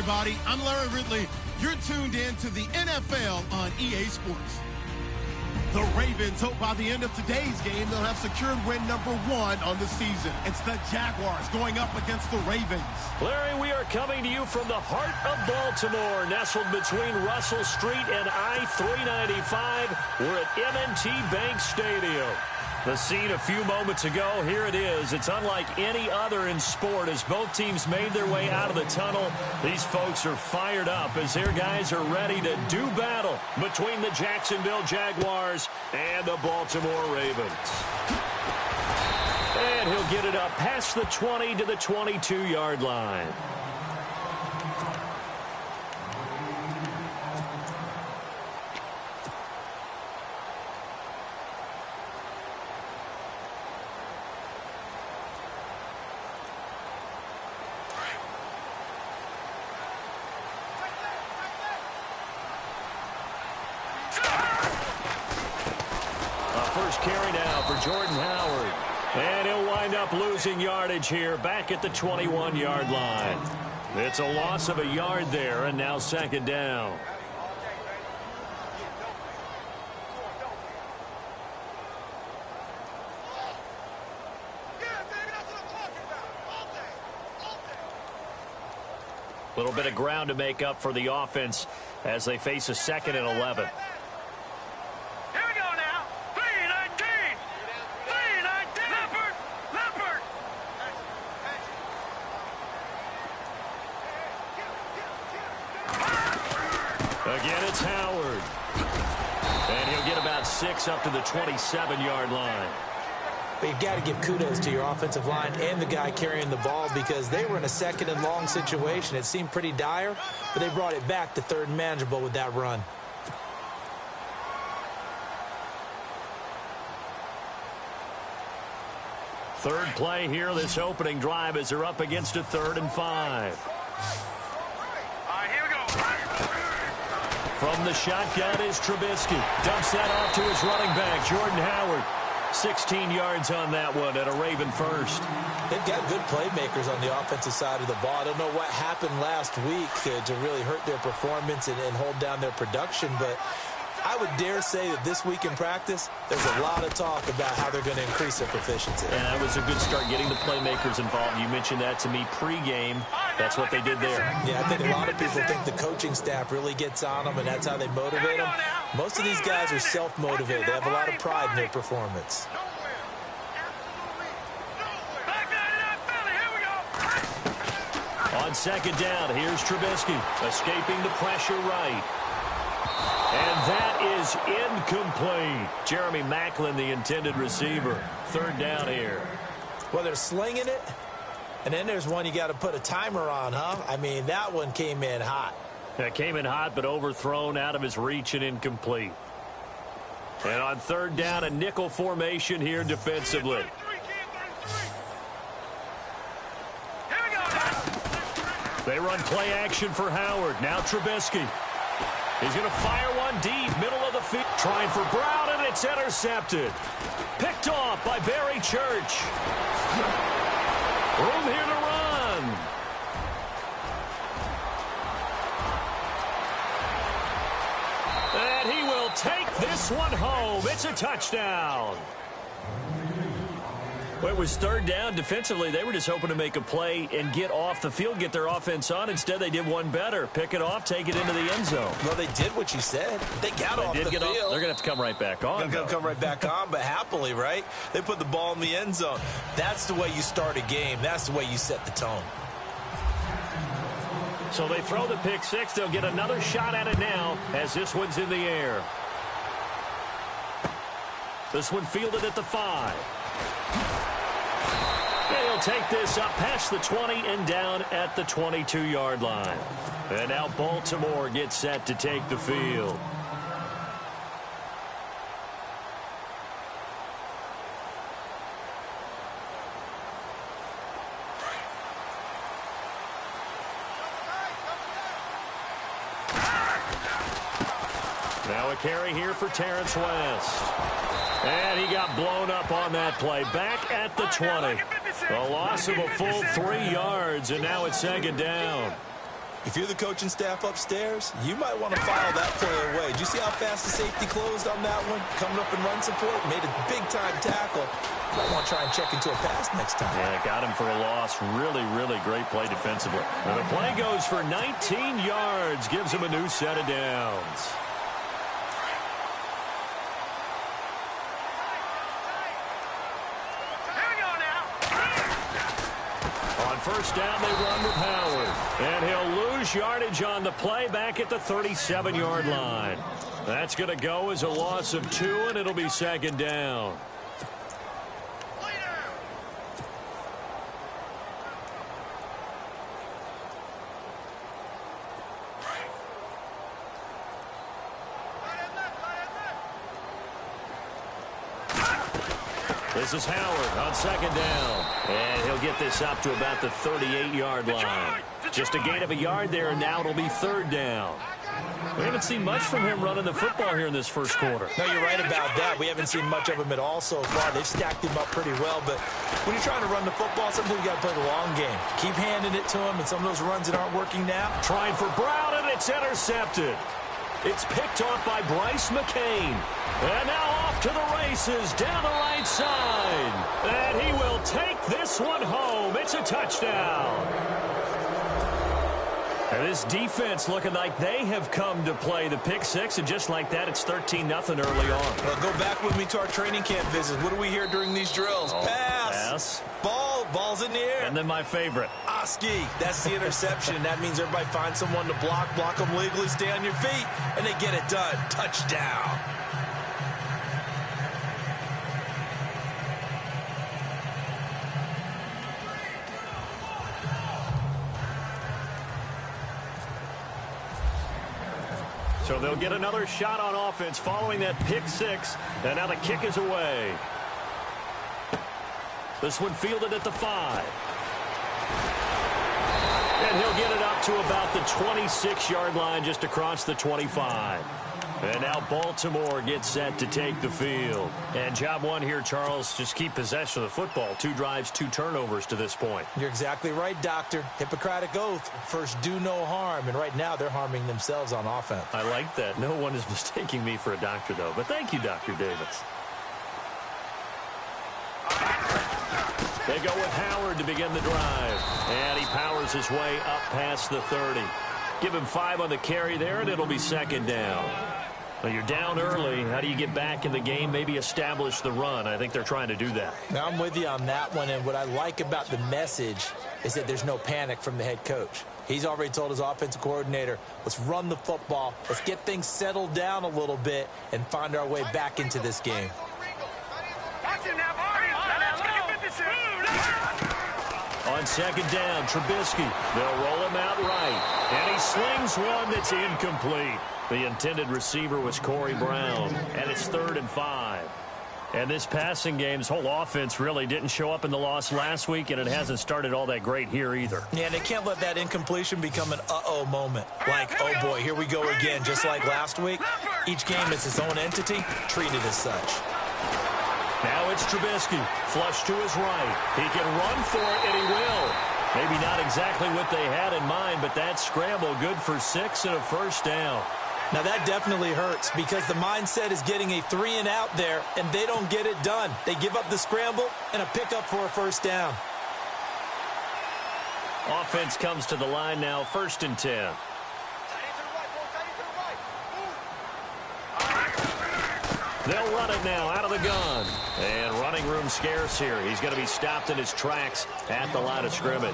everybody. I'm Larry Ridley. You're tuned in to the NFL on EA Sports. The Ravens hope by the end of today's game they'll have secured win number 1 on the season. It's the Jaguars going up against the Ravens. Larry, we are coming to you from the heart of Baltimore, nestled between Russell Street and I-395. We're at M&T Bank Stadium. The scene a few moments ago, here it is. It's unlike any other in sport as both teams made their way out of the tunnel. These folks are fired up as their guys are ready to do battle between the Jacksonville Jaguars and the Baltimore Ravens. And he'll get it up past the 20 to the 22-yard line. Carry now for Jordan Howard. And he'll wind up losing yardage here back at the 21-yard line. It's a loss of a yard there, and now second down. A little bit of ground to make up for the offense as they face a 2nd and 11. Again, it's Howard. And he'll get about 6 up to the 27-yard line. But you've got to give kudos to your offensive line and the guy carrying the ball because they were in a 2nd and long situation. It seemed pretty dire, but they brought it back to 3rd and manageable with that run. Third play here, this opening drive as they're up against a 3rd and 5. From the shotgun is Trubisky. Dumps that off to his running back, Jordan Howard. 16 yards on that one at a Raven first. They've got good playmakers on the offensive side of the ball. I don't know what happened last week to really hurt their performance and hold down their production, but I would dare say that this week in practice, there's a lot of talk about how they're going to increase their proficiency. And that was a good start getting the playmakers involved. You mentioned that to me pregame. That's what they did there. Yeah, I think a lot of people think the coaching staff really gets on them, and that's how they motivate them. Most of these guys are self-motivated. They have a lot of pride in their performance. On second down, here's Trubisky, escaping the pressure right. And that is incomplete. Jeremy Maclin, the intended receiver. 3rd down here. Well, they're slinging it, and then there's one you got to put a timer on, huh? I mean, that one came in hot. That came in hot, but overthrown out of his reach and incomplete. And on 3rd down, a nickel formation here defensively. They run play action for Howard. Now Trubisky. He's going to fire one deep, middle of the field. Trying for Brown, and it's intercepted. Picked off by Barry Church. Room here to run. And he will take this one home. It's a touchdown. Well, it was 3rd down. Defensively, they were just hoping to make a play and get off the field, get their offense on. Instead, they did one better. Pick it off, take it into the end zone. Well, they did what you said. They got off the field. They're going to have to come right back on. They're going to come right back on, but happily, right? They put the ball in the end zone. That's the way you start a game. That's the way you set the tone. So they throw the pick 6. They'll get another shot at it now as this one's in the air. This one fielded at the 5. He'll take this up past the 20 and down at the 22-yard line. And now Baltimore gets set to take the field. Now a carry here for Terrence West. And he got blown up on that play. Back at the 20. A loss of a full 3 yards, and now it's second down. If you're the coaching staff upstairs, you might want to file that play away. Did you see how fast the safety closed on that one? Coming up and run support, made a big-time tackle. Might want to try and check into a pass next time. Yeah, got him for a loss. Really, really great play defensively. And the play goes for 19 yards. Gives him a new set of downs. First down, they run with Howard. And he'll lose yardage on the play back at the 37-yard line. That's going to go as a loss of 2, and it'll be second down. This is Howard on second down. And he'll get this up to about the 38-yard line. Just a gain of a yard there, and now it'll be third down. We haven't seen much from him running the football here in this first quarter. No, you're right about that. We haven't seen much of him at all so far. They've stacked him up pretty well, but when you're trying to run the football, sometimes you got to play the long game. Keep handing it to him, and some of those runs that aren't working now. Trying for Brown, and it's intercepted. It's picked off by Bryce McCain. And now off to the races down the right side. And he will take this one home. It's a touchdown. And this defense looking like they have come to play the pick six, and just like that, it's 13-0 early on. Well, go back with me to our training camp visit. What do we hear during these drills? Pass. Ball's in the air. And then my favorite. Oski. That's the interception. That means everybody finds someone to block them legally, stay on your feet, and they get it done. Touchdown. So they'll get another shot on offense following that pick six. And now the kick is away. This one fielded at the 5. And he'll get it up to about the 26-yard line, just across the 25. And now Baltimore gets set to take the field. And job one here, Charles, just keep possession of the football. 2 drives, 2 turnovers to this point. You're exactly right, Doctor. Hippocratic oath. First, do no harm. And right now, they're harming themselves on offense. I like that. No one is mistaking me for a doctor, though. But thank you, Dr. Davis. They go with Howard to begin the drive. And he powers his way up past the 30. Give him 5 on the carry there, and it'll be second down. Well, you're down early. How do you get back in the game, maybe establish the run? I think they're trying to do that. Now, I'm with you on that one, and what I like about the message is that there's no panic from the head coach. He's already told his offensive coordinator, let's run the football, let's get things settled down a little bit, and find our way back into this game. On second down, Trubisky. They'll roll him out right. And he slings one that's incomplete. The intended receiver was Corey Brown. And it's 3rd and 5. And this passing game's whole offense really didn't show up in the loss last week, and it hasn't started all that great here either. Yeah, and they can't let that incompletion become an uh-oh moment. Like, oh boy, here we go again, just like last week. Each game is its own entity, treated as such. Now it's Trubisky, flush to his right. He can run for it, and he will. Maybe not exactly what they had in mind, but that scramble good for 6 and a first down. Now that definitely hurts because the mindset is getting a 3-and-out there, and they don't get it done. They give up the scramble and a pickup for a first down. Offense comes to the line now, 1st and 10. They'll run it now out of the gun. And running room scarce here. He's going to be stopped in his tracks at the line of scrimmage.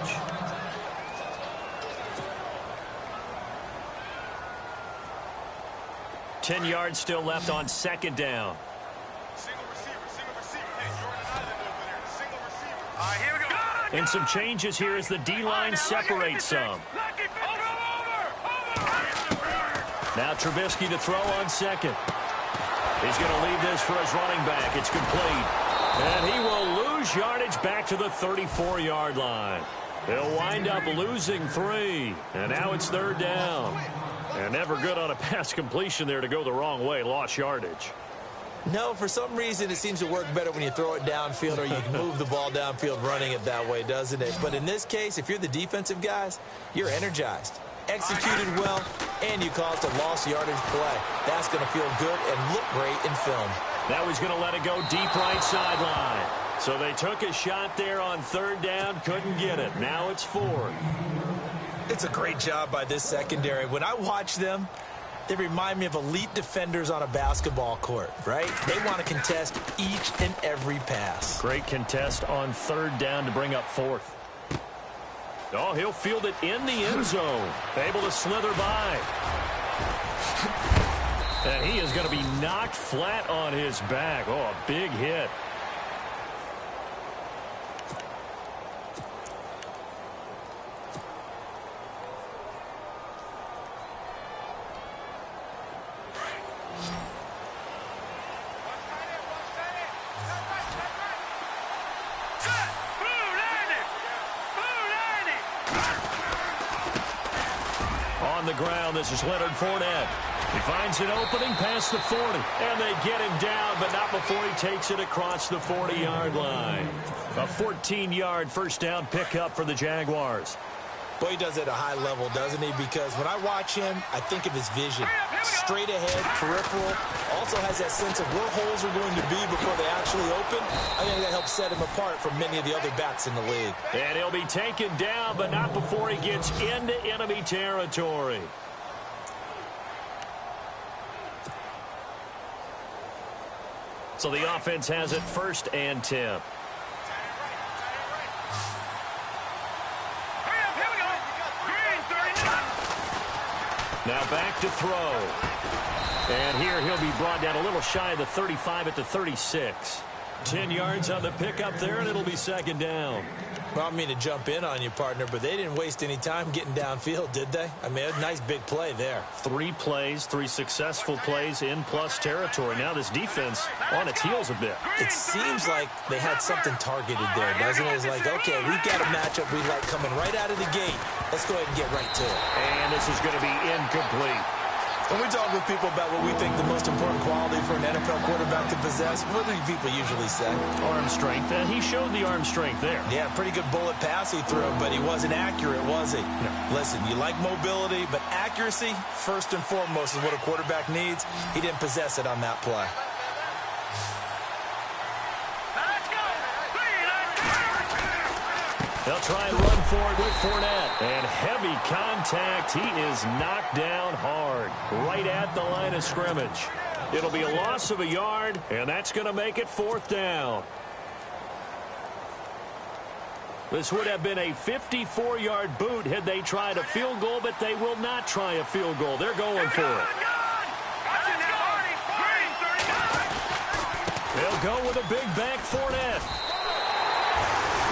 Ten yards still left on second down. And some changes here as the D-line separates some. Now Trubisky to throw on second. He's going to leave this for his running back. It's complete. And he will lose yardage back to the 34-yard line. They'll wind up losing 3. And now it's 3rd down. And never good on a pass completion there to go the wrong way. Lost yardage. No, for some reason it seems to work better when you throw it downfield or you can move the ball downfield running it that way, doesn't it? But in this case, if you're the defensive guys, you're energized. executed well, and you caused a lost yardage play. That's going to feel good and look great in film. That was going to let it go deep right sideline. So they took a shot there on third down, couldn't get it. Now it's fourth. It's a great job by this secondary. When I watch them, they remind me of elite defenders on a basketball court, right? They want to contest each and every pass. Great contest on third down to bring up fourth. Oh, he'll field it in the end zone. Able to slither by. And he is going to be knocked flat on his back. Oh, a big hit. On the ground, this is Leonard Fournette. He finds an opening past the 40, and they get him down, but not before he takes it across the 40-yard line. A 14-yard first down pickup for the Jaguars. Boy, he does it at a high level, doesn't he? Because when I watch him, I think of his vision. Straight ahead, peripheral. Also has that sense of where holes are going to be before they actually open. I think that helps set him apart from many of the other backs in the league. And he'll be taken down, but not before he gets into enemy territory. So the offense has it 1st and 10. Now back to throw. And here he'll be brought down a little shy of the 35 at the 36. 10 yards on the pickup there, and it'll be 2nd down. Well, I don't mean to jump in on you, partner, but they didn't waste any time getting downfield, did they? I mean, a nice big play there. 3 plays, 3 successful plays in plus territory. Now this defense on its heels a bit. It seems like they had something targeted there, doesn't it? It's like, okay, we've got a matchup we like coming right out of the gate. Let's go ahead and get right to it. And this is going to be incomplete. When we talk with people about what we think the most important quality for an NFL quarterback to possess, what do people usually say? Arm strength. And he showed the arm strength there. Yeah, pretty good bullet pass he threw, but he wasn't accurate, was he? No. Listen, you like mobility, but accuracy, first and foremost, is what a quarterback needs. He didn't possess it on that play. They'll try and run for it with Fournette. And heavy contact. He is knocked down hard right at the line of scrimmage. It'll be a loss of a yard, and that's going to make it 4th down. This would have been a 54-yard boot had they tried a field goal, but they will not try a field goal. They're going for it. They'll go with a big bank Fournette.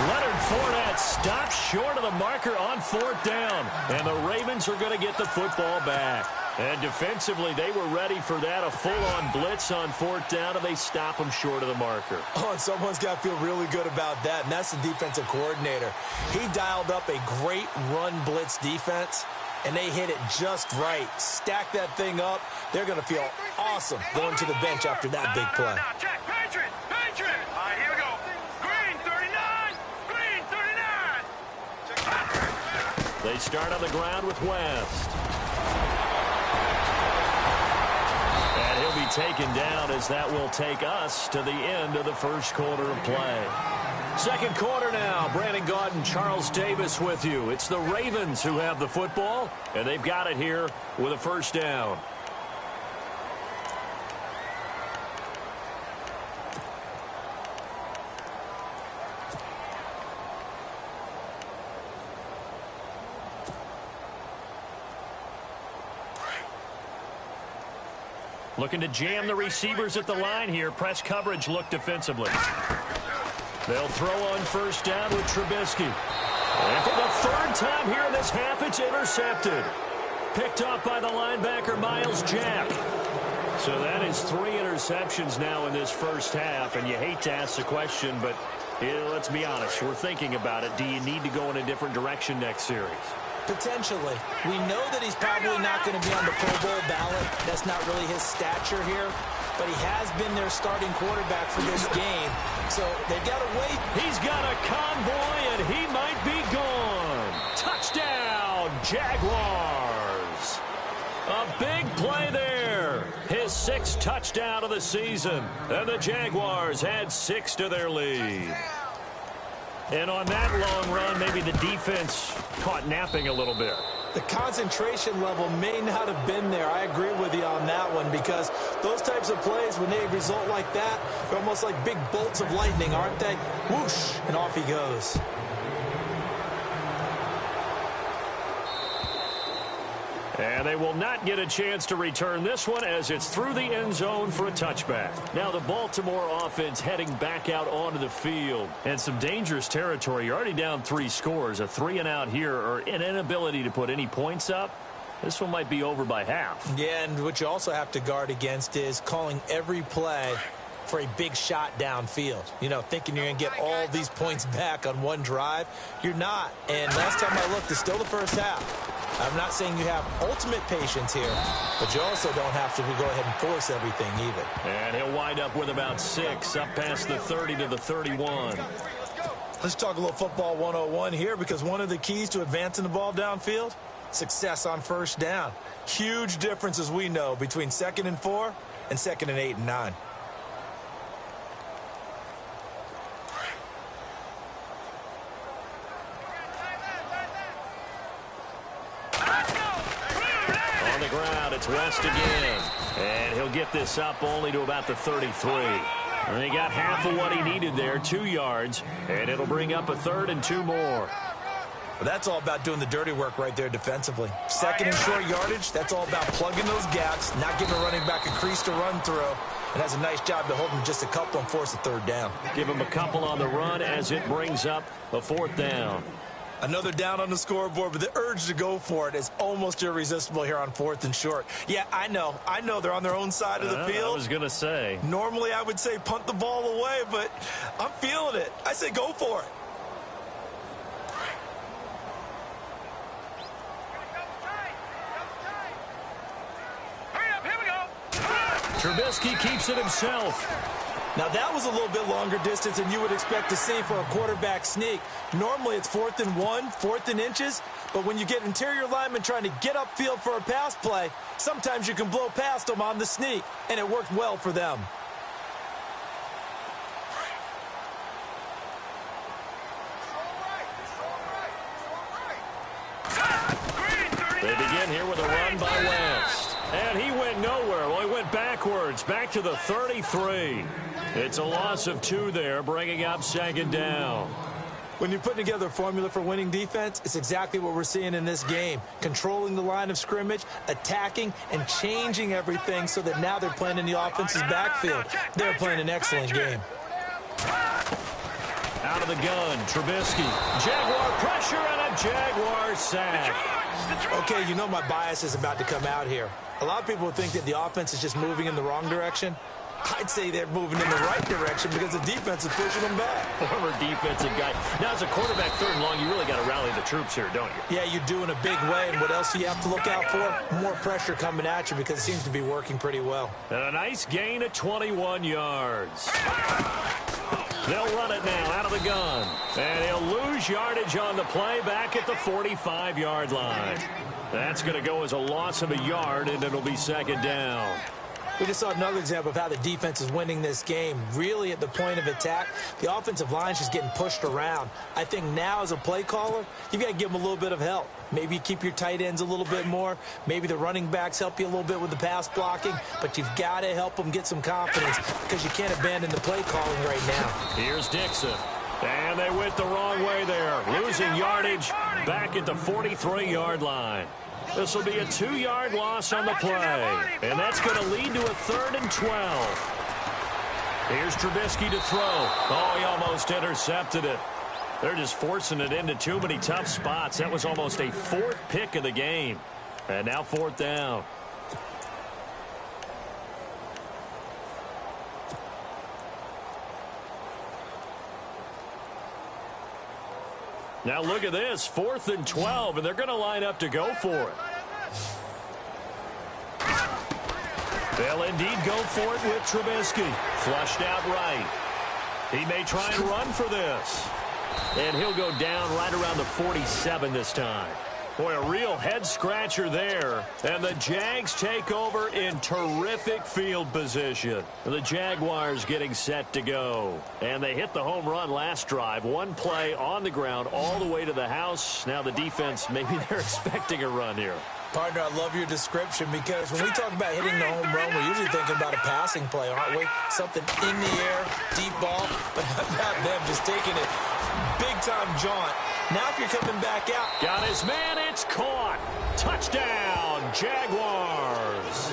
Leonard Fournette stops short of the marker on 4th down. And the Ravens are going to get the football back. And defensively, they were ready for that. A full-on blitz on 4th down, and they stop them short of the marker. Oh, and someone's got to feel really good about that, and that's the defensive coordinator. He dialed up a great run blitz defense, and they hit it just right. Stack that thing up. They're going to feel awesome going to the bench after that big play. Check, Patriot. All right, here we go. Green 39. Green 39. They start on the ground with West. And he'll be taken down as that will take us to the end of the first quarter of play. Second quarter now. Brandon Gaudin, Charles Davis with you. It's the Ravens who have the football, and they've got it here with a first down. Looking to jam the receivers at the line here. Press coverage look defensively. They'll throw on first down with Trubisky. And for the 3rd time here in this half, it's intercepted. Picked up by the linebacker, Myles Jack. So that is 3 interceptions now in this first half. And you hate to ask the question, but let's be honest. We're thinking about it. Do you need to go in a different direction next series? Potentially. We know that he's probably not going to be on the Pro Bowl ballot. That's not really his stature here. But he has been their starting quarterback for this game. So they've got to wait. He's got a convoy, and he might be gone. Touchdown, Jaguars. A big play there. His 6th touchdown of the season. And the Jaguars add 6 to their lead. And on that long run, maybe the defense caught napping a little bit. The concentration level may not have been there. I agree with you on that one, because those types of plays, when they result like that, they're almost like big bolts of lightning, aren't they? Whoosh, and off he goes. And they will not get a chance to return this one, as it's through the end zone for a touchback. Now the Baltimore offense heading back out onto the field. And some dangerous territory. You're already down 3 scores. A 3-and-out here, or an inability to put any points up. This one might be over by half. Yeah, and what you also have to guard against is calling every play for a big shot downfield. You know, thinking you're going to get all these points back on one drive. You're not. And last time I looked, it's still the first half. I'm not saying you have ultimate patience here, but you also don't have to go ahead and force everything either. And he'll wind up with about 6, up past the 30 to the 31. Let's talk a little football 101 here, because one of the keys to advancing the ball downfield, success on first down. Huge difference, as we know, between 2nd and 4 and 2nd and 8 and 9. On the ground, it's West again. And he'll get this up only to about the 33. And he got half of what he needed there, 2 yards. And it'll bring up a 3rd and 2 more. Well, that's all about doing the dirty work right there defensively. 2nd and short yardage, that's all about plugging those gaps, not giving a running back a crease to run through. And has a nice job to hold him just a couple and force a 3rd down. Give him a couple on the run as it brings up a 4th down. Another down on the scoreboard, but the urge to go for it is almost irresistible here on 4th and short. Yeah, I know they're on their own side of the field. I was going to say. Normally I would say punt the ball away, but I'm feeling it. I say go for it. Trubisky keeps it himself. Now, that was a little bit longer distance than you would expect to see for a quarterback sneak. Normally, it's 4th and 1, 4th and inches. But when you get interior linemen trying to get upfield for a pass play, sometimes you can blow past them on the sneak, and it worked well for them. They begin here with a run by West. And he went nowhere. Well, he went backwards, back to the 33. It's a loss of 2 there, bringing up 2nd down. When you're putting together a formula for winning defense, it's exactly what we're seeing in this game. Controlling the line of scrimmage, attacking, and changing everything so that now they're playing in the offense's backfield. They're playing an excellent game. Out of the gun, Trubisky. Jaguar pressure and a Jaguar sack. Okay, you know my bias is about to come out here. A lot of people think that the offense is just moving in the wrong direction. I'd say they're moving in the right direction because the defense is pushing them back. Former defensive guy. Now, as a quarterback 3rd and long, you really got to rally the troops here, don't you? Yeah, you do in a big way. And what else do you have to look out for? More pressure coming at you because it seems to be working pretty well. And a nice gain of 21 yards. They'll run it now out of the gun. And he'll lose yardage on the play back at the 45-yard line. That's going to go as a loss of a yard, and it'll be 2nd down. We just saw another example of how the defense is winning this game. Really at the point of attack, the offensive line is just getting pushed around. I think now as a play caller, you've got to give them a little bit of help. Maybe you keep your tight ends a little bit more. Maybe the running backs help you a little bit with the pass blocking. But you've got to help them get some confidence because you can't abandon the play calling right now. Here's Dixon. And they went the wrong way there. Losing yardage back at the 43-yard line. This will be a 2-yard loss on the play. And that's going to lead to a 3rd and 12. Here's Trubisky to throw. Oh, he almost intercepted it. They're just forcing it into too many tough spots. That was almost a 4th pick of the game. And now 4th down. Now look at this, 4th and 12, and they're going to line up to go for it. They'll indeed go for it with Trubisky. Flushed out right. He may try and run for this. And he'll go down right around the 47 this time. Boy, a real head-scratcher there. And the Jags take over in terrific field position. The Jaguars getting set to go. And they hit the home run last drive. One play on the ground all the way to the house. Now the defense, maybe they're expecting a run here. Partner, I love your description because when we talk about hitting the home run, we're usually thinking about a passing play, aren't we? Something in the air, deep ball, but how about them just taking it big-time jaunt. Now if you're coming back out. Got his man, it's caught. Touchdown, Jaguars.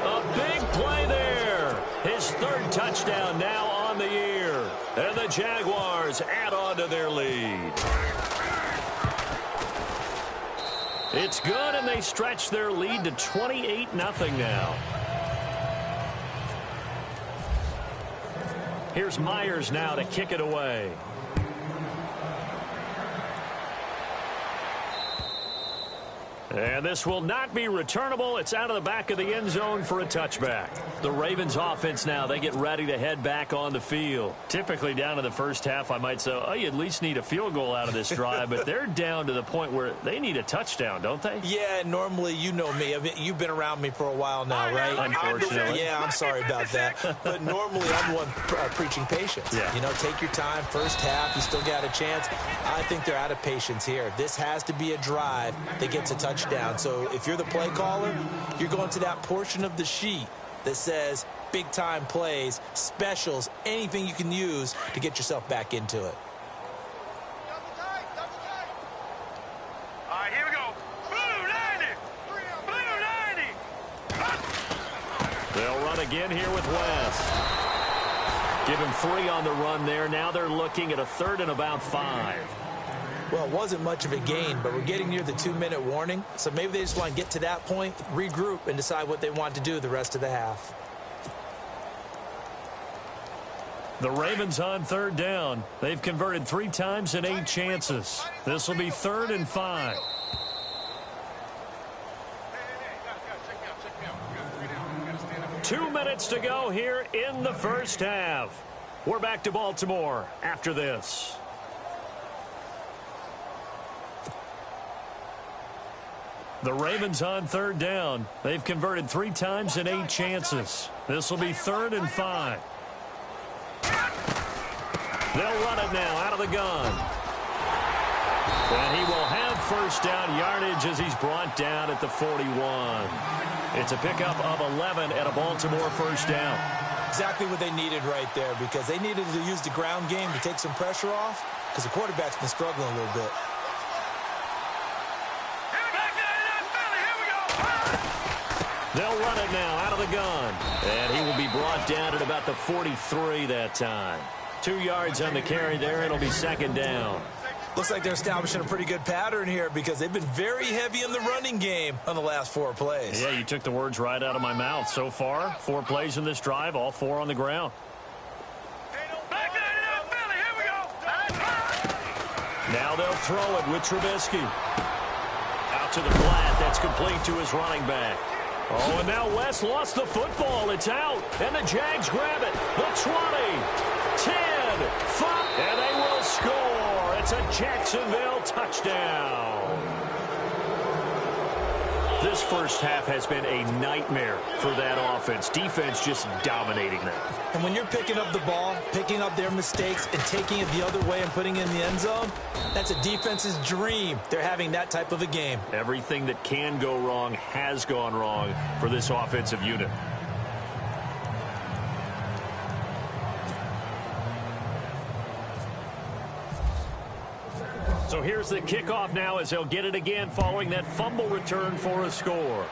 A big play there. His third touchdown now on the year. And the Jaguars add on to their lead. It's good, and they stretch their lead to 28-0 now. Here's Myers now to kick it away. And this will not be returnable. It's out of the back of the end zone for a touchback. The Ravens offense now, they get ready to head back on the field. Typically down to the first half, I might say, oh, you at least need a field goal out of this drive. But they're down to the point where they need a touchdown, don't they? Yeah, normally, you know me. I mean, you've been around me for a while now, right? Unfortunately. Yeah, I'm sorry about that. But normally, I'm the one preaching patience. Yeah. You know, take your time. First half, you still got a chance. I think they're out of patience here. This has to be a drive that gets a touchdown. So if you're the play caller, you're going to that portion of the sheet that says big-time plays, specials, anything you can use to get yourself back into it. All right, here we go. Blue 90. Blue 90. They'll run again here with West. Give him 3 on the run there. Now they're looking at a 3rd and about 5. Well, it wasn't much of a gain, but we're getting near the 2-minute warning. So maybe they just want to get to that point, regroup, and decide what they want to do the rest of the half. The Ravens on 3rd down. They've converted 3 times in 8 chances. This will be 3rd and 5. Two minutes to go here in the first half. We're back to Baltimore after this. The Ravens on 3rd down. They've converted 3 times in 8 chances. This will be 3rd and 5. They'll run it now out of the gun. And he will have first down yardage as he's brought down at the 41. It's a pickup of 11 and a Baltimore first down. Exactly what they needed right there, because they needed to use the ground game to take some pressure off, because the quarterback's been struggling a little bit. They'll run it now out of the gun. And he will be brought down at about the 43 that time. 2 yards on the carry there. It'll be 2nd down. Looks like they're establishing a pretty good pattern here because they've been very heavy in the running game on the last 4 plays. Yeah, you took the words right out of my mouth. So far, 4 plays in this drive, all 4 on the ground. Now they'll throw it with Trubisky. Out to the flat. That's complete to his running back. Oh, and now West lost the football. It's out. And the Jags grab it. The 20, 10, 5, and they will score. It's a Jacksonville touchdown. This first half has been a nightmare for that offense. Defense just dominating them. And when you're picking up the ball, picking up their mistakes, and taking it the other way and putting it in the end zone, that's a defense's dream. They're having that type of a game. Everything that can go wrong has gone wrong for this offensive unit. So here's the kickoff now as they'll get it again following that fumble return for a score.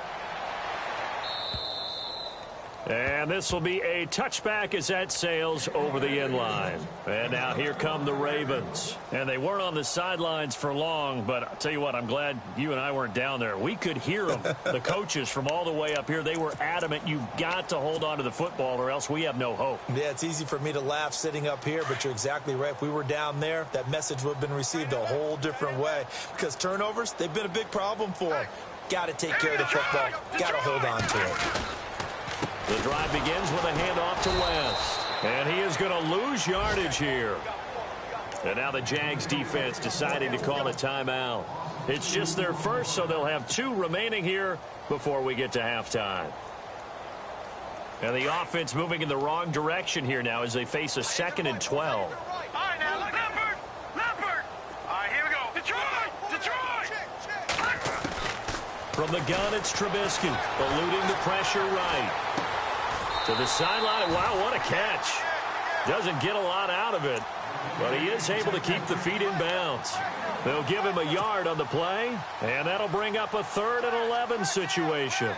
And this will be a touchback as that sails over the end line. And now here come the Ravens. And they weren't on the sidelines for long, but I'll tell you what, I'm glad you and I weren't down there. We could hear them, the coaches from all the way up here. They were adamant, you've got to hold on to the football or else we have no hope. Yeah, it's easy for me to laugh sitting up here, but you're exactly right. If we were down there, that message would have been received a whole different way. Because turnovers, they've been a big problem for them. Got to take care of the football. Got to hold on to it. The drive begins with a handoff to West. And he is going to lose yardage here. And now the Jags defense deciding to call a timeout. It's just their first, so they'll have 2 remaining here before we get to halftime. And the offense moving in the wrong direction here now as they face a 2nd and 12. All right, now, Leopard! Leopard! All right, here we go. Detroit! Detroit! From the gun, it's Trubisky, eluding the pressure right. To the sideline. Wow, what a catch. Doesn't get a lot out of it, but he is able to keep the feet in bounds. They'll give him a yard on the play, and that'll bring up a 3rd and 11 situation.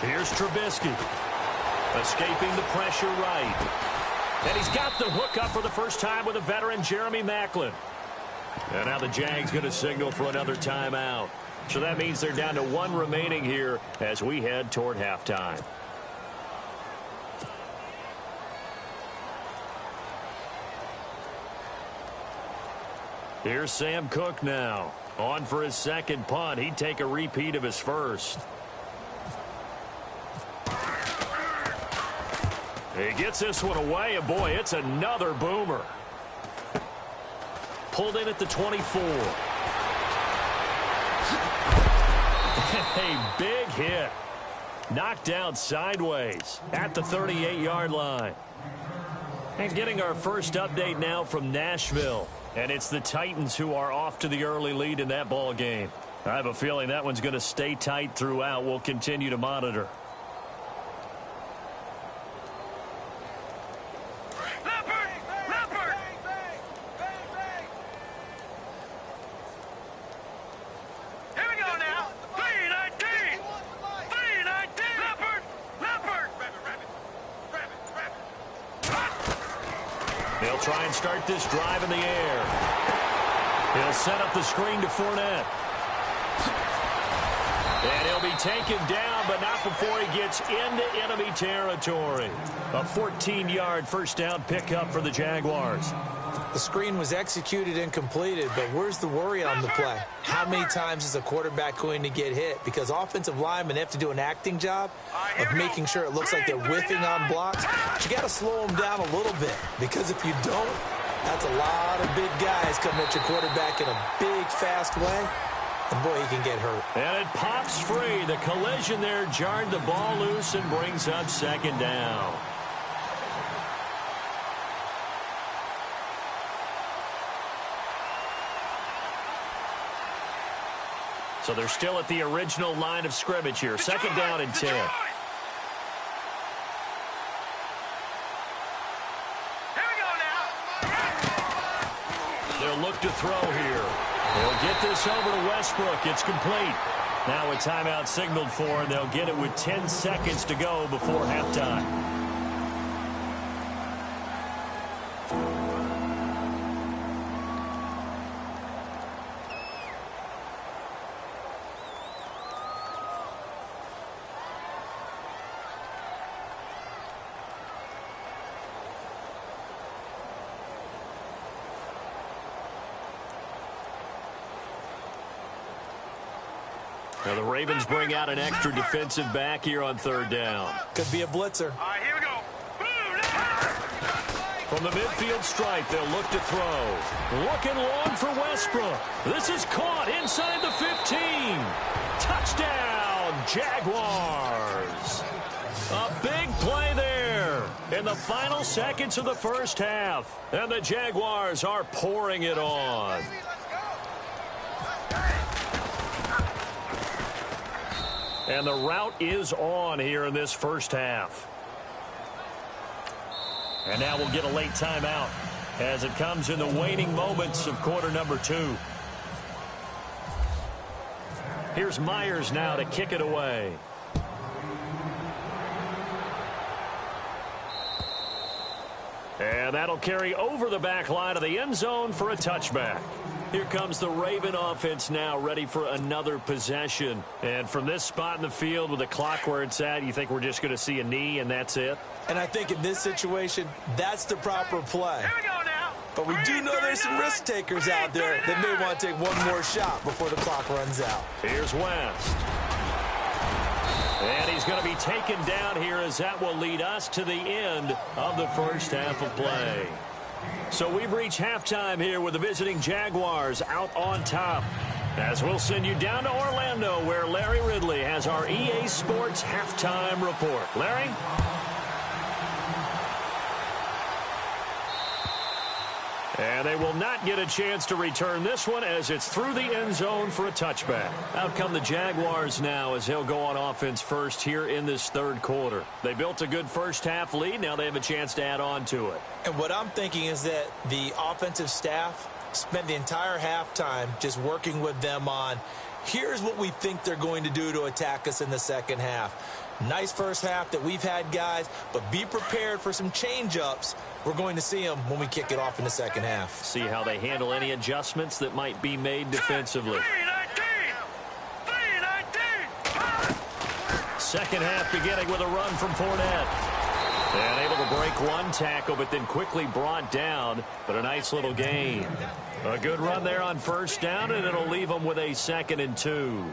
Here's Trubisky, escaping the pressure right. And he's got the hook up for the first time with a veteran, Jeremy Maclin. And now the Jags going to signal for another timeout. So that means they're down to 1 remaining here as we head toward halftime. Here's Sam Cook now. On for his 2nd punt. He'd take a repeat of his first. He gets this one away, and boy, it's another boomer. Pulled in at the 24. A big hit. Knocked down sideways at the 38-yard line. And getting our first update now from Nashville. And it's the Titans who are off to the early lead in that ball game. I have a feeling that one's going to stay tight throughout. We'll continue to monitor. They'll try and start this drive in the air. He'll set up the screen to Fournette. And he'll be taken down, but not before he gets into enemy territory. A 14-yard first down pickup for the Jaguars. The screen was executed and completed, but where's the worry on the play? How many times is a quarterback going to get hit? Because offensive linemen have to do an acting job of making sure it looks like they're whiffing on blocks. But you got to slow them down a little bit, because if you don't, that's a lot of big guys coming at your quarterback in a big, fast way. And boy, he can get hurt. And it pops free. The collision there jarred the ball loose and brings up 2nd down. So they're still at the original line of scrimmage here. 2nd down and 10. They'll look to throw here. They'll get this over to Westbrook. It's complete. Now a timeout signaled for, and they'll get it with 10 seconds to go before halftime. Now the Ravens bring out an extra defensive back here on 3rd down. Could be a blitzer. All right, here we go. From the midfield stripe, they'll look to throw. Looking long for Westbrook. This is caught inside the 15. Touchdown, Jaguars. A big play there in the final seconds of the first half. And the Jaguars are pouring it on. And the route is on here in this first half. And now we'll get a late timeout as it comes in the waning moments of quarter number 2. Here's Myers now to kick it away. And that'll carry over the back line of the end zone for a touchback. Here comes the Raven offense now, ready for another possession. And from this spot in the field with the clock where it's at, you think we're just going to see a knee and that's it? And I think in this situation, that's the proper play. Here we go now. But we do know there's some risk takers out there that may want to take one more shot before the clock runs out. Here's West. And he's going to be taken down here, as that will lead us to the end of the first half of play. So we've reached halftime here with the visiting Jaguars out on top. As we'll send you down to Orlando, where Larry Ridley has our EA Sports halftime report. Larry? And they will not get a chance to return this one, as it's through the end zone for a touchback. Out come the Jaguars now, as they'll go on offense first here in this third quarter. They built a good first half lead. Now they have a chance to add on to it. And what I'm thinking is that the offensive staff spent the entire halftime just working with them on, here's what we think they're going to do to attack us in the second half. Nice first half that we've had, guys, but be prepared for some change-ups. We're going to see them when we kick it off in the second half. See how they handle any adjustments that might be made defensively. Second half beginning with a run from Fournette. And able to break one tackle, but then quickly brought down. But a nice little gain. A good run there on first down, and it'll leave them with a 2nd and 2.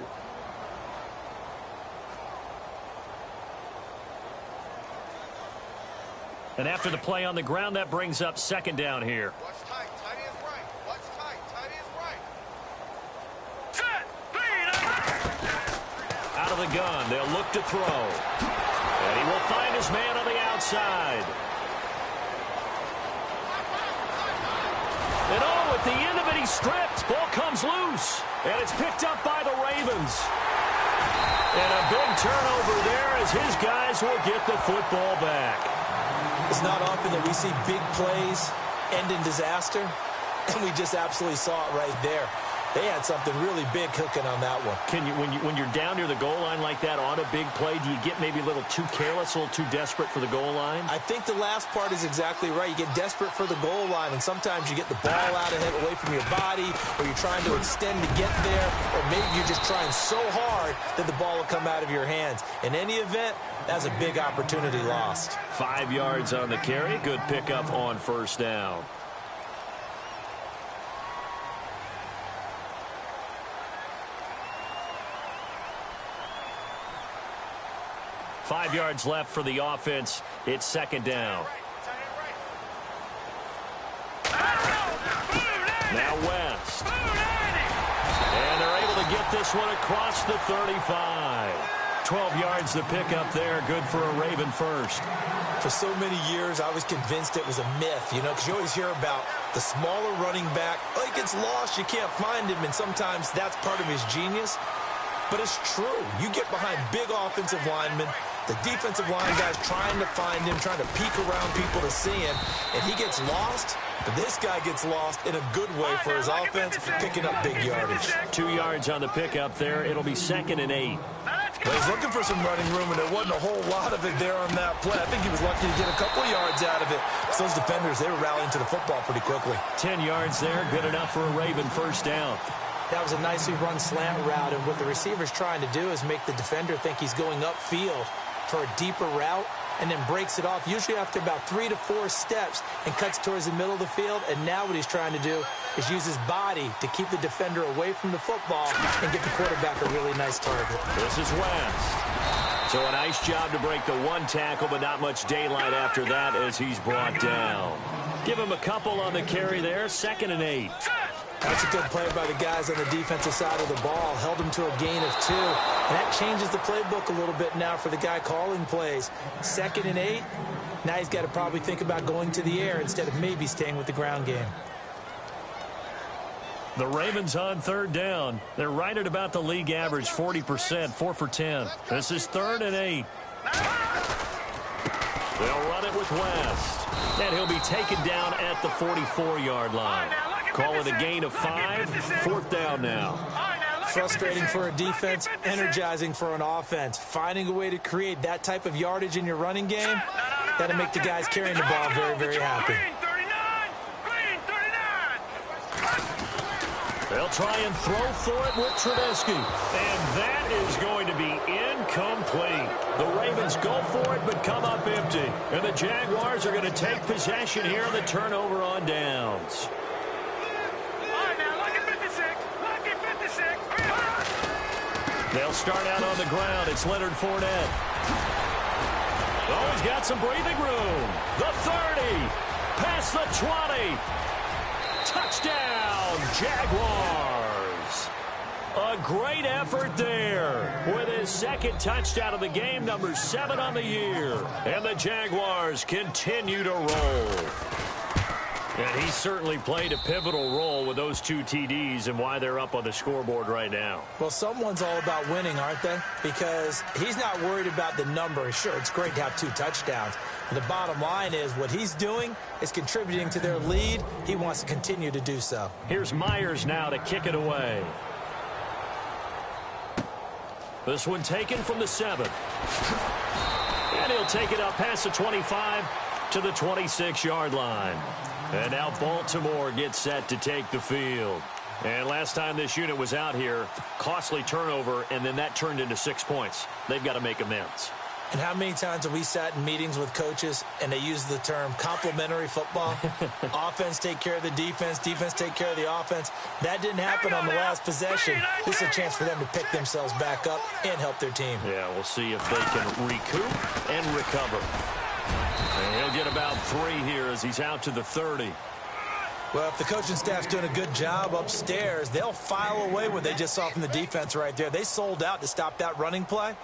And after the play on the ground, that brings up 2nd down here. Watch tight. Tight is right. Watch tight. Tight is right. Set. Out of the gun. They'll look to throw. And he will find his man on the outside. And at the end of it, he's stripped. Ball comes loose. And it's picked up by the Ravens. And a big turnover there, as his guys will get the football back. It's not often that we see big plays end in disaster, and we just absolutely saw it right there. They had something really big cooking on that one. Can you, when you're down near the goal line like that on a big play, do you get maybe a little too careless, a little too desperate for the goal line? I think the last part is exactly right. You get desperate for the goal line, and sometimes you get the ball out ahead, away from your body, or you're trying to extend to get there, or maybe you're just trying so hard that the ball will come out of your hands. In any event, that's a big opportunity lost. 5 yards on the carry. Good pickup on first down. Five yards left for the offense. It's 2nd down. Now West. And they're able to get this one across the 35. 12 yards to pick up there. Good for a Raven first. For so many years, I was convinced it was a myth, because you always hear about the smaller running back. Oh, he gets lost, you can't find him, and sometimes that's part of his genius. But it's true. You get behind big offensive linemen, the defensive line guys trying to find him, trying to peek around people to see him, and he gets lost. But this guy gets lost in a good way for his offense, picking up big yardage. 2 yards on the pickup there. It'll be 2nd and 8. Well, he's looking for some running room, and there wasn't a whole lot of it there on that play. I think he was lucky to get a couple yards out of it. So those defenders, they were rallying to the football pretty quickly. 10 yards there. Good enough for a Raven first down. That was a nicely run slant route, and what the receiver's trying to do is make the defender think he's going upfield for a deeper route, and then breaks it off, usually after about 3 to 4 steps, and cuts towards the middle of the field. And now what he's trying to do is use his body to keep the defender away from the football and get the quarterback a really nice target. This is West. So a nice job to break the one tackle, but not much daylight after that as he's brought down. Give him a couple on the carry there. 2nd and 8. That's a good play by the guys on the defensive side of the ball. Held him to a gain of 2. And that changes the playbook a little bit now for the guy calling plays. 2nd and 8. Now he's got to probably think about going to the air instead of maybe staying with the ground game. The Ravens on 3rd down. They're right at about the league average, 40%, 4 for 10. This is 3rd and 8. They'll run it with West. And he'll be taken down at the 44-yard line. Call it a gain of 5. 4th down now. Frustrating for a defense, energizing for an offense. Finding a way to create that type of yardage in your running game, that'll make the guys carrying the ball very, very happy. They'll try and throw for it with Trubisky. And that is going to be incomplete. The Ravens go for it but come up empty. And the Jaguars are going to take possession here on the turnover on downs. They'll start out on the ground. It's Leonard Fournette. Oh, he's got some breathing room. The 30. Past the 20. Touchdown, Jaguars. A great effort there with his second touchdown of the game, number 7 on the year. And the Jaguars continue to roll. And he certainly played a pivotal role with those 2 TDs and why they're up on the scoreboard right now. Well, someone's all about winning, aren't they? Because he's not worried about the number. Sure, it's great to have 2 touchdowns. But the bottom line is what he's doing is contributing to their lead. He wants to continue to do so. Here's Myers now to kick it away. This one taken from the 7. And he'll take it up past the 25 to the 26-yard line. And now Baltimore gets set to take the field. And last time this unit was out here, costly turnover, and then that turned into 6 points. They've got to make amends. And how many times have we sat in meetings with coaches and they use the term complementary football? Offense take care of the defense, defense take care of the offense. That didn't happen on the last possession. This is a chance for them to pick themselves back up and help their team. Yeah, we'll see if they can recoup and recover. And he'll get about 3 here as he's out to the 30. Well, if the coaching staff's doing a good job upstairs, they'll file away what they just saw from the defense right there. They sold out to stop that running play.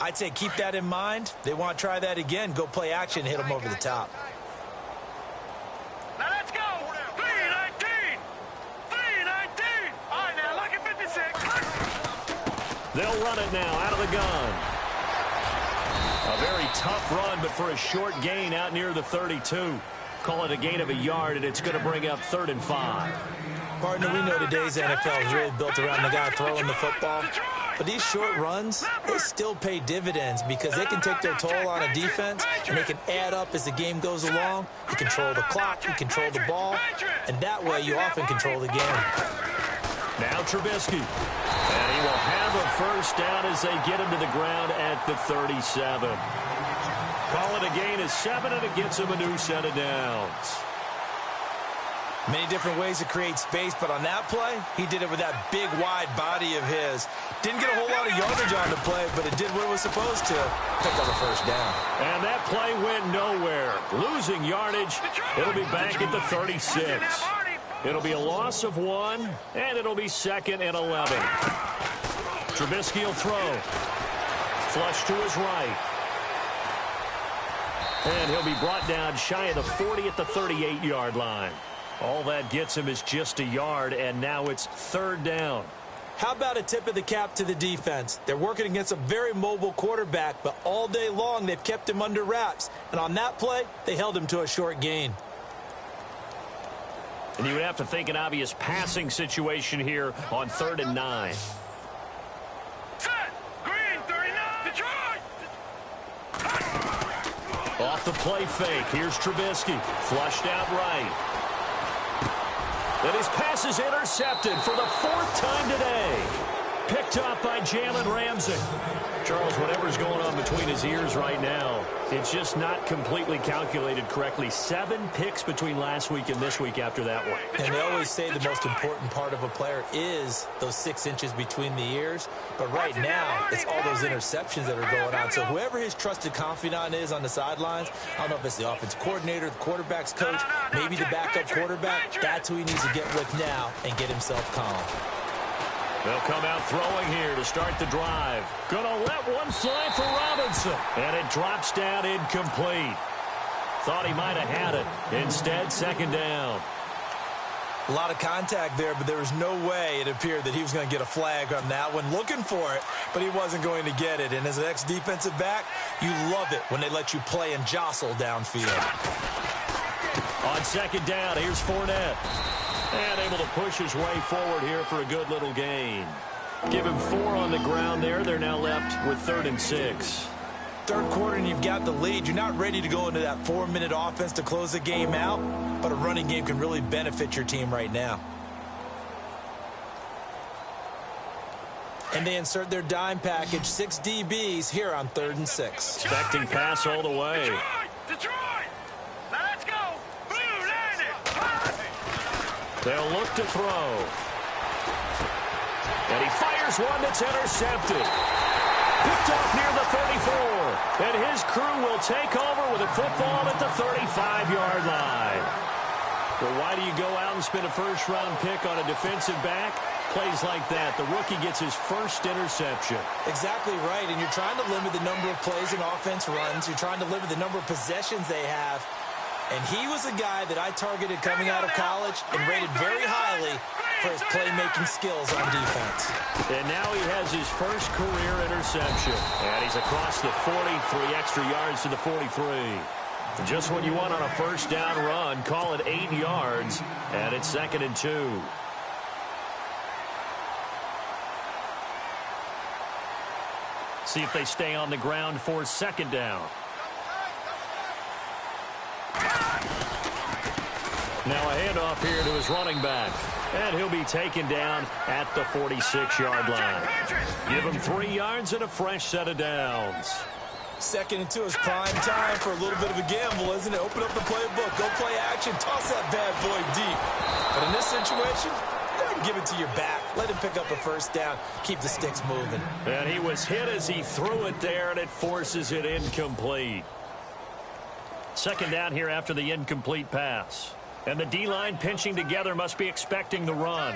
I'd say keep that in mind. They want to try that again. Go play action and hit them over the top. Now let's go. 3-19. 3-19. All right, now look at 56. They'll run it now out of the gun. A very tough run, but for a short gain out near the 32. Call it a gain of a yard, and it's going to bring up 3rd and 5. Partner, we know today's NFL is really built around the guy throwing the football. But these short runs, they still pay dividends because they can take their toll on a defense, and they can add up as the game goes along. You control the clock, you control the ball, and that way you often control the game. Now Trubisky. And he will have a first down as they get him to the ground at the 37. Call it a gain of 7, and it gets him a new set of downs. Many different ways to create space, but on that play, he did it with that big, wide body of his. Didn't get a whole lot of yardage on the play, but it did what it was supposed to. Picked up a first down. And that play went nowhere. Losing yardage. It'll be back at the 36. It'll be a loss of 1, and it'll be 2nd and 11. Trubisky will throw. Flush to his right. And he'll be brought down shy of the 40 at the 38-yard line. All that gets him is just a yard, and now it's 3rd down. How about a tip of the cap to the defense? They're working against a very mobile quarterback, but all day long they've kept him under wraps. And on that play, they held him to a short gain. And you would have to think an obvious passing situation here on 3rd and 9. Set. Green, 39. Detroit. Off the play fake. Here's Trubisky. Flushed out right. And his pass is intercepted for the 4th time today. Picked up by Jalen Ramsey. Charles, whatever's going on between his ears right now, it's just not completely calculated correctly. 7 picks between last week and this week after that one. And they always say the most important part of a player is those 6 inches between the ears. But right now, it's all those interceptions that are going on. So whoever his trusted confidant is on the sidelines, I don't know if it's the offensive coordinator, the quarterback's coach, maybe the backup quarterback, that's who he needs to get with now and get himself calm. They'll come out throwing here to start the drive. Gonna let one fly for Robinson. And it drops down incomplete. Thought he might have had it. Instead, 2nd down. A lot of contact there, but there was no way it appeared that he was going to get a flag on that one. Looking for it, but he wasn't going to get it. And as an ex-defensive back, you love it when they let you play and jostle downfield. On 2nd down, here's Fournette. And able to push his way forward here for a good little gain. Give him 4 on the ground there. They're now left with 3rd and 6. 3rd quarter and you've got the lead. You're not ready to go into that 4-minute offense to close the game out, but a running game can really benefit your team right now. And they insert their dime package, 6 DBs here on 3rd and 6. Expecting pass all the way. Detroit. Now let's go. Blue landed. They'll look to throw. And he fires one that's intercepted. Picked off near the 34. And his crew will take over with a football at the 35-yard line. Well, why do you go out and spend a first-round pick on a defensive back? Plays like that. The rookie gets his first interception. Exactly right, and you're trying to limit the number of plays an offense runs. You're trying to limit the number of possessions they have. And he was a guy that I targeted coming out of college and rated very highly for his playmaking skills on defense. And now he has his first career interception. And he's across the 43 extra yards to the 43. Just when you want on a first down run, call it 8 yards, and it's 2nd and 2. See if they stay on the ground for 2nd down. Now a handoff here to his running back. And he'll be taken down at the 46-yard line. Give him 3 yards and a fresh set of downs. 2nd and 2 is prime time for a little bit of a gamble, isn't it? Open up the playbook, go play action, toss that bad boy deep. But in this situation, go ahead and give it to your back. Let him pick up a first down. Keep the sticks moving. And he was hit as he threw it there, and it forces it incomplete. 2nd down here after the incomplete pass. And the D-line pinching together must be expecting the run.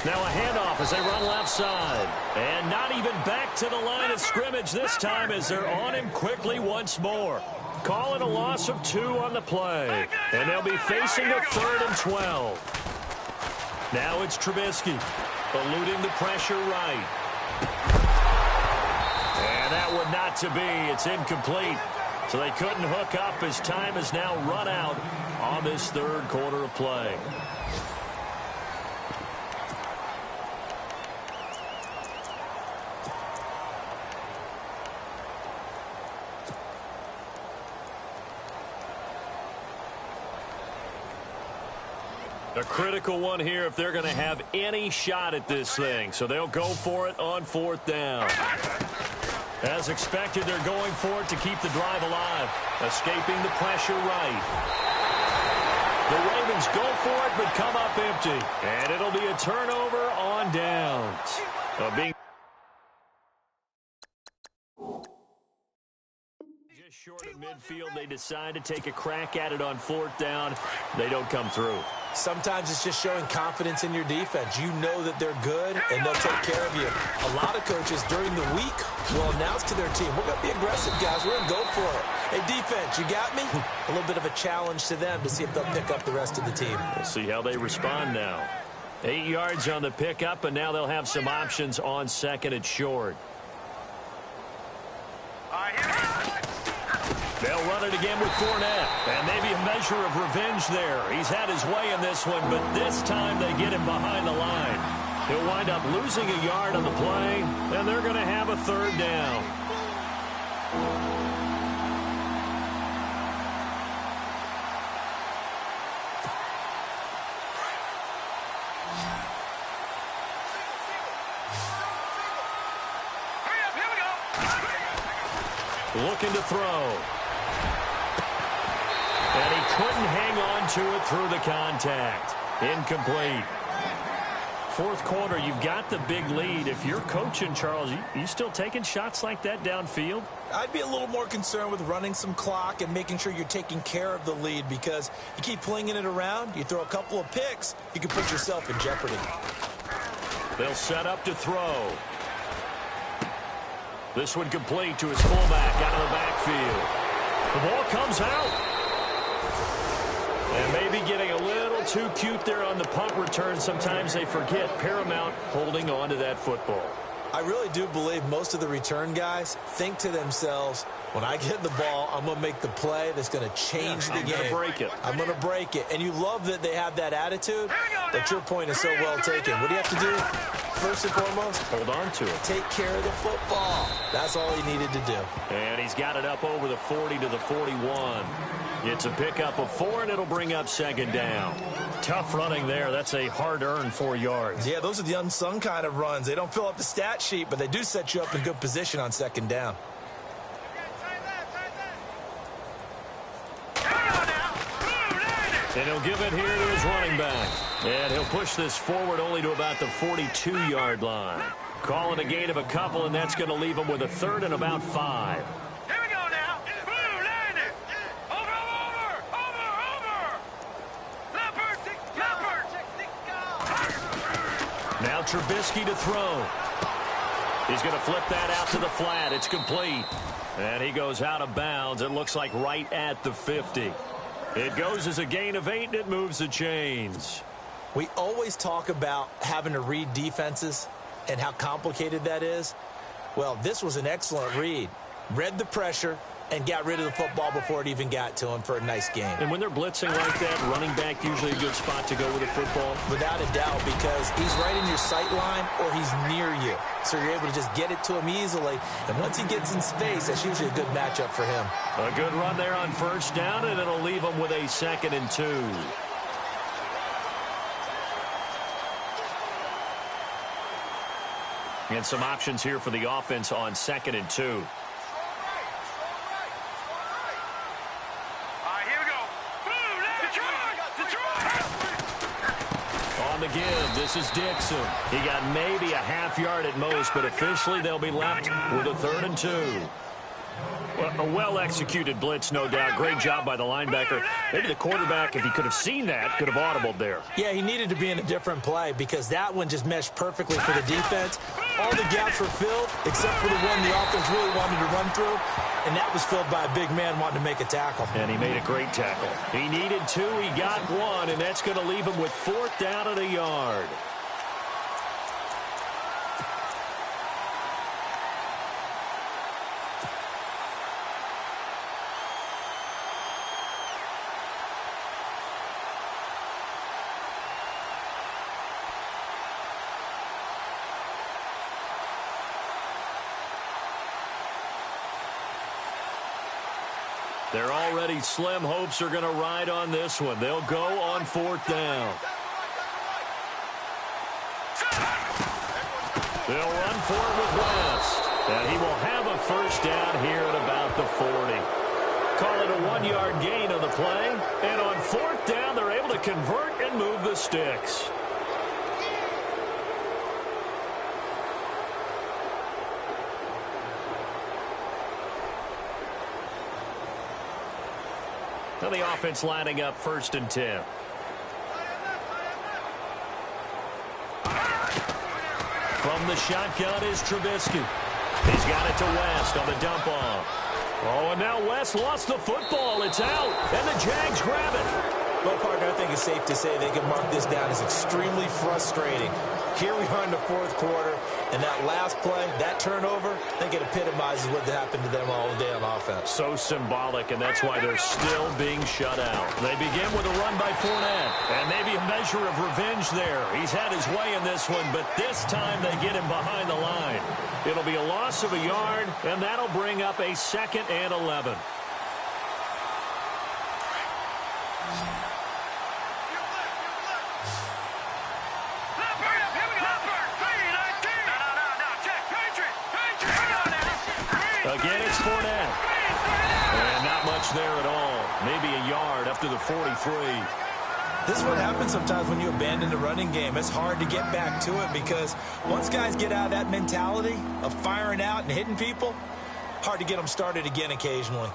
Now a handoff as they run left side. And not even back to the line of scrimmage this time as they're on him quickly once more. Call it a loss of 2 on the play. And they'll be facing a 3rd and 12. Now it's Trubisky, eluding the pressure right. And that one not to be. It's incomplete. So they couldn't hook up as time has now run out on this 3rd quarter of play. A critical one here if they're going to have any shot at this thing. So they'll go for it on 4th down. As expected, they're going for it to keep the drive alive. Escaping the pressure right. The Ravens go for it but come up empty. And it'll be a turnover on downs. Just short of midfield, they decide to take a crack at it on 4th down. They don't come through. Sometimes it's just showing confidence in your defense. You know that they're good, and they'll take care of you. A lot of coaches during the week will announce to their team, we're going to be aggressive, guys. We're going to go for it. Hey, defense, you got me? A little bit of a challenge to them to see if they'll pick up the rest of the team. We'll see how they respond now. 8 yards on the pickup, and now they'll have some options on 2nd and short. They'll run it again with Fournette. And maybe a measure of revenge there. He's had his way in this one, but this time they get him behind the line. He'll wind up losing a yard on the play, and they're going to have a 3rd down. Looking to throw. And he couldn't hang on to it through the contact. Incomplete. 4th quarter, you've got the big lead. If you're coaching, Charles, you still taking shots like that downfield? I'd be a little more concerned with running some clock and making sure you're taking care of the lead, because you keep flinging it around, you throw a couple of picks, you can put yourself in jeopardy. They'll set up to throw. This one complete to his fullback out of the backfield. The ball comes out. And maybe getting a little too cute there on the punt return. Sometimes they forget paramount holding on to that football. I really do believe most of the return guys think to themselves, when I get the ball, I'm going to make the play that's going to change the game. I'm going to break it. I'm going to break it. And you love that they have that attitude, but your point is so well taken. What do you have to do? First and foremost, hold on to it. Take care of the football. That's all he needed to do. And he's got it up over the 40 to the 41. It's a pickup of 4, and it'll bring up 2nd down. Tough running there. That's a hard-earned 4 yards. Yeah, those are the unsung kind of runs. They don't fill up the stat sheet, but they do set you up in good position on 2nd down. And he'll give it here to his running back. And he'll push this forward only to about the 42-yard line. Calling a gain of a couple, and that's going to leave him with a third and about 5. Here we go now. Blue, line it. Over. Leopard. Now Trubisky to throw. He's going to flip that out to the flat. It's complete. And he goes out of bounds. It looks like right at the 50. It goes as a gain of 8, and it moves the chains. We always talk about having to read defenses and how complicated that is. Well, this was an excellent read. Read the pressure and got rid of the football before it even got to him for a nice game. And when they're blitzing like that, running back usually a good spot to go with the football? Without a doubt, because he's right in your sight line or he's near you. So you're able to just get it to him easily. And once he gets in space, that's usually a good matchup for him. A good run there on first down, and it'll leave him with a 2nd and 2. And some options here for the offense on 2nd and 2. On the give, this is Dixon. He got maybe a half yard at most, but officially they'll be left with a 3rd and 2. Well, a well-executed blitz, no doubt. Great job by the linebacker. Maybe the quarterback, if he could have seen that, could have audibled there. Yeah, he needed to be in a different play because that one just meshed perfectly for the defense. All the gaps were filled except for the one the offense really wanted to run through, and that was filled by a big man wanting to make a tackle. And he made a great tackle. He needed 2, he got 1, and that's going to leave him with 4th down and a yard. They're already slim. Hopes are going to ride on this one. They'll go on 4th down. They'll run for it with West. And he will have a first down here at about the 40. Call it a 1-yard gain on the play. And on 4th down, they're able to convert and move the sticks. Now the offense lining up 1st and 10. From the shotgun is Trubisky. He's got it to West on the dump off. Oh, and now West lost the football. It's out, and the Jags grab it. Well, partner, I think it's safe to say they can mark this down as extremely frustrating. Here we are in the 4th quarter, and that last play, that turnover, I think it epitomizes what happened to them all day on offense. So symbolic, and that's why they're still being shut out. They begin with a run by Fournette, and maybe a measure of revenge there. He's had his way in this one, but this time they get him behind the line. It'll be a loss of a yard, and that'll bring up a 2nd and 11. Again, it's Fournette. And not much there at all. Maybe a yard up to the 43. This is what happens sometimes when you abandon the running game. It's hard to get back to it because once guys get out of that mentality of firing out and hitting people, hard to get them started again occasionally.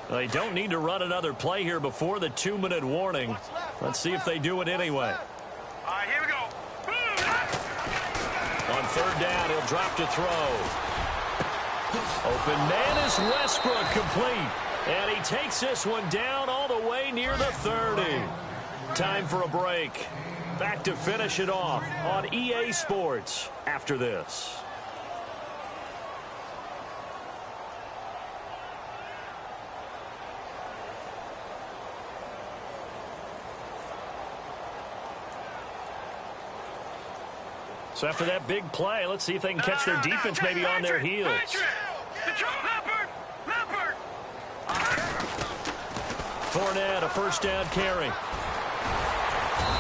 They don't need to run another play here before the 2-minute warning. Let's see if they do it anyway. All right, here we go. On 3rd down, he'll drop to throw. Open man is Westbrook, complete. And he takes this one down all the way near the 30. Time for a break. Back to finish it off on EA Sports after this. So after that big play, let's see if they can catch their defense maybe on their heels. Fournette, a first down carry.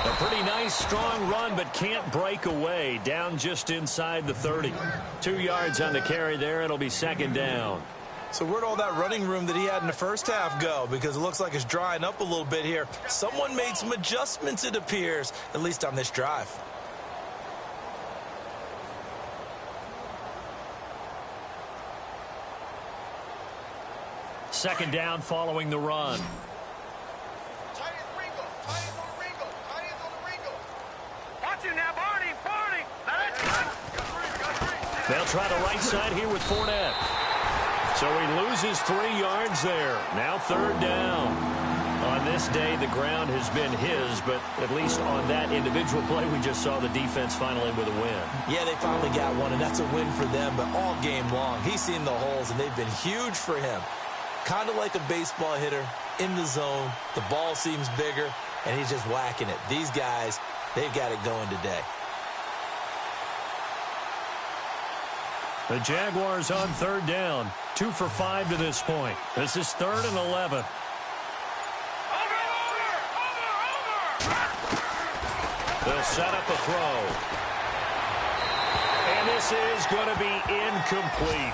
A pretty nice, strong run, but can't break away. Down just inside the 30. 2 yards on the carry there. It'll be second down. So where'd all that running room that he had in the first half go? Because it looks like it's drying up a little bit here. Someone made some adjustments, it appears, at least on this drive. Second down following the run. They'll try the right side here with Fournette. So he loses 3 yards there. Now third down. On this day, the ground has been his, but at least on that individual play, we just saw the defense finally with a win. Yeah, they finally got one, and that's a win for them, but all game long, he's seen the holes, and they've been huge for him. Kind of like a baseball hitter in the zone. The ball seems bigger, and he's just whacking it. These guys, they've got it going today. The Jaguars on third down. 2 for 5 to this point. This is 3rd and 11. They'll set up a throw. And this is going to be incomplete.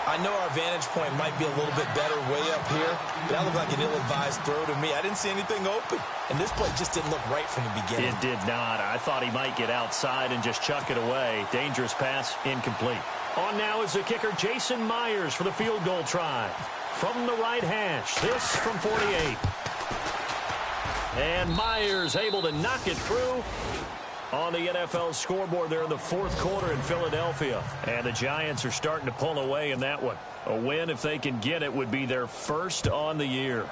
I know our vantage point might be a little bit better way up here, but that looked like an ill-advised throw to me. I didn't see anything open, and this play just didn't look right from the beginning. It did not. I thought he might get outside and just chuck it away. Dangerous pass, incomplete. On now is the kicker, Jason Myers, for the field goal try. From the right hash, this from 48. And Myers able to knock it through on the NFL scoreboard there in the 4th quarter in Philadelphia. And the Giants are starting to pull away in that one. A win, if they can get it, would be their first on the year.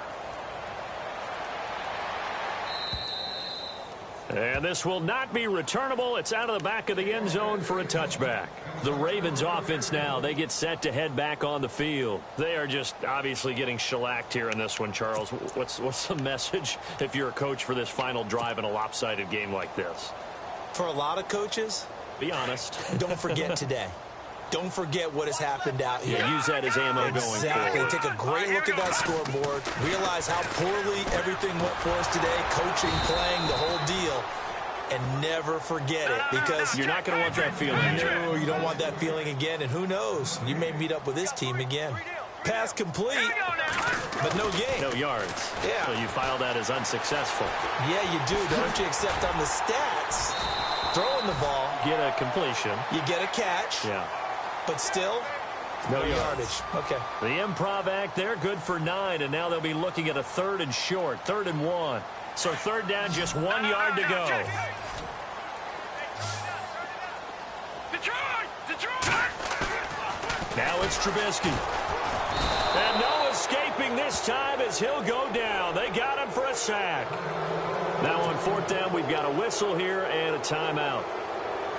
And this will not be returnable. It's out of the back of the end zone for a touchback. The Ravens offense now, they get set to head back on the field. They are just obviously getting shellacked here in this one, Charles. What's the message if you're a coach for this final drive in a lopsided game like this? For a lot of coaches, be honest. Don't forget today. Don't forget what has happened out here. Yeah, use that as ammo going forward. Exactly. Take a great look at that scoreboard. Realize how poorly everything went for us today. Coaching, playing, the whole deal. And never forget it, because you're not going to want that feeling. No, you don't want that feeling again. And who knows? You may meet up with this team again. Pass complete, but no gain. No yards. Yeah. So you file that as unsuccessful. Yeah, you do, don't you? Except on the stats, throwing the ball. Get a completion. You get a catch. Yeah. But still, no yardage. Okay. The improv act there, good for 9, and now they'll be looking at a 3rd and short, 3rd and 1. So 3rd down, just 1 yard to go. Now it's Trubisky. And no escaping this time as he'll go down. They got him for a sack. Now on 4th down, we've got a whistle here and a timeout,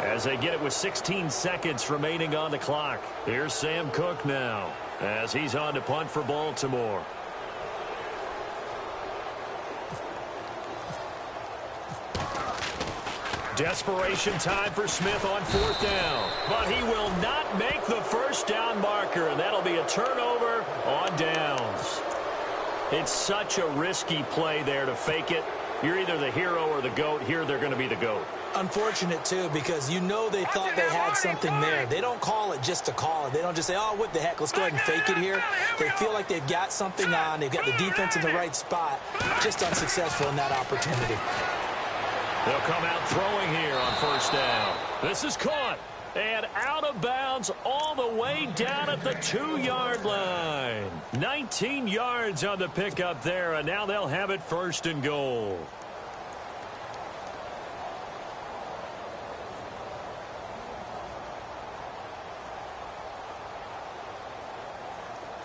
as they get it with 16 seconds remaining on the clock. Here's Sam Cook now, as he's on to punt for Baltimore. Desperation time for Smith on 4th down. But he will not make the first down marker, and that'll be a turnover on downs. It's such a risky play there to fake it. You're either the hero or the GOAT. Here they're going to be the GOAT. Unfortunate, too, because you know they thought they had something there. They don't call it just to call it. They don't just say, oh, what the heck, let's go ahead and fake it here. They feel like they've got something on. They've got the defense in the right spot. Just unsuccessful in that opportunity. They'll come out throwing here on 1st down. This is caught and out of bounds all the way down at the 2-yard line. 19 yards on the pickup there, and now they'll have it 1st and goal.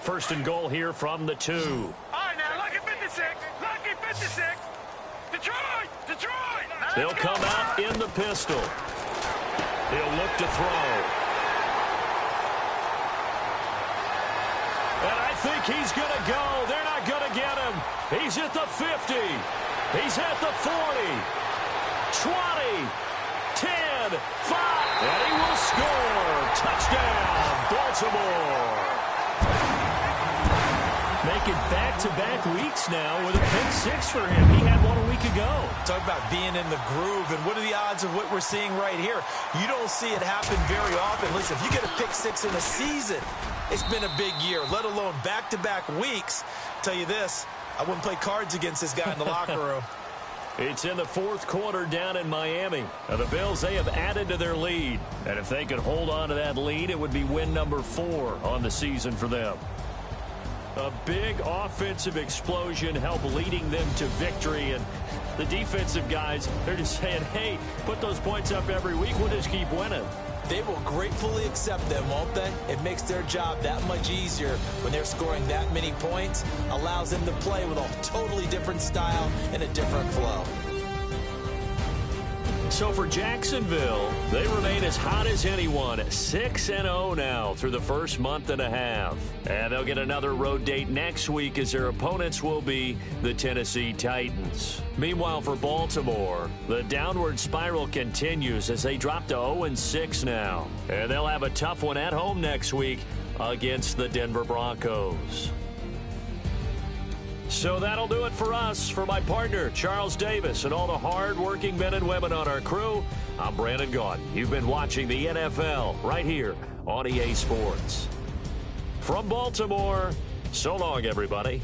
First and goal here from the 2. All right, now, lucky 56. Lucky 56. Detroit! Detroit! They'll come out in the pistol. He'll look to throw. And I think he's going to go. They're not going to get him. He's at the 50. He's at the 40. 20. 10. 5. And he will score. Touchdown, Baltimore. Making back-to-back weeks now with a pick 6 for him. He had 1 week week ago. Talk about being in the groove, and what are the odds of what we're seeing right here? You don't see it happen very often. Listen, if you get a pick six in a season, it's been a big year, let alone back-to-back weeks. Tell you this, I wouldn't play cards against this guy in the locker room. It's in the fourth quarter down in Miami. Now the Bills, they have added to their lead. And if they could hold on to that lead, it would be win number 4 on the season for them. A big offensive explosion helped leading them to victory. And the defensive guys, they're just saying, hey, put those points up every week. We'll just keep winning. They will gratefully accept them, won't they? It makes their job that much easier when they're scoring that many points. Allows them to play with a totally different style and a different flow. So for Jacksonville, they remain as hot as anyone, 6-0 now through the first month and a half. And they'll get another road date next week as their opponents will be the Tennessee Titans. Meanwhile, for Baltimore, the downward spiral continues as they drop to 0-6 now. And they'll have a tough one at home next week against the Denver Broncos. So that'll do it for us. For my partner, Charles Davis, and all the hard-working men and women on our crew, I'm Brandon Gaudin. You've been watching the NFL right here on EA Sports. From Baltimore, so long, everybody.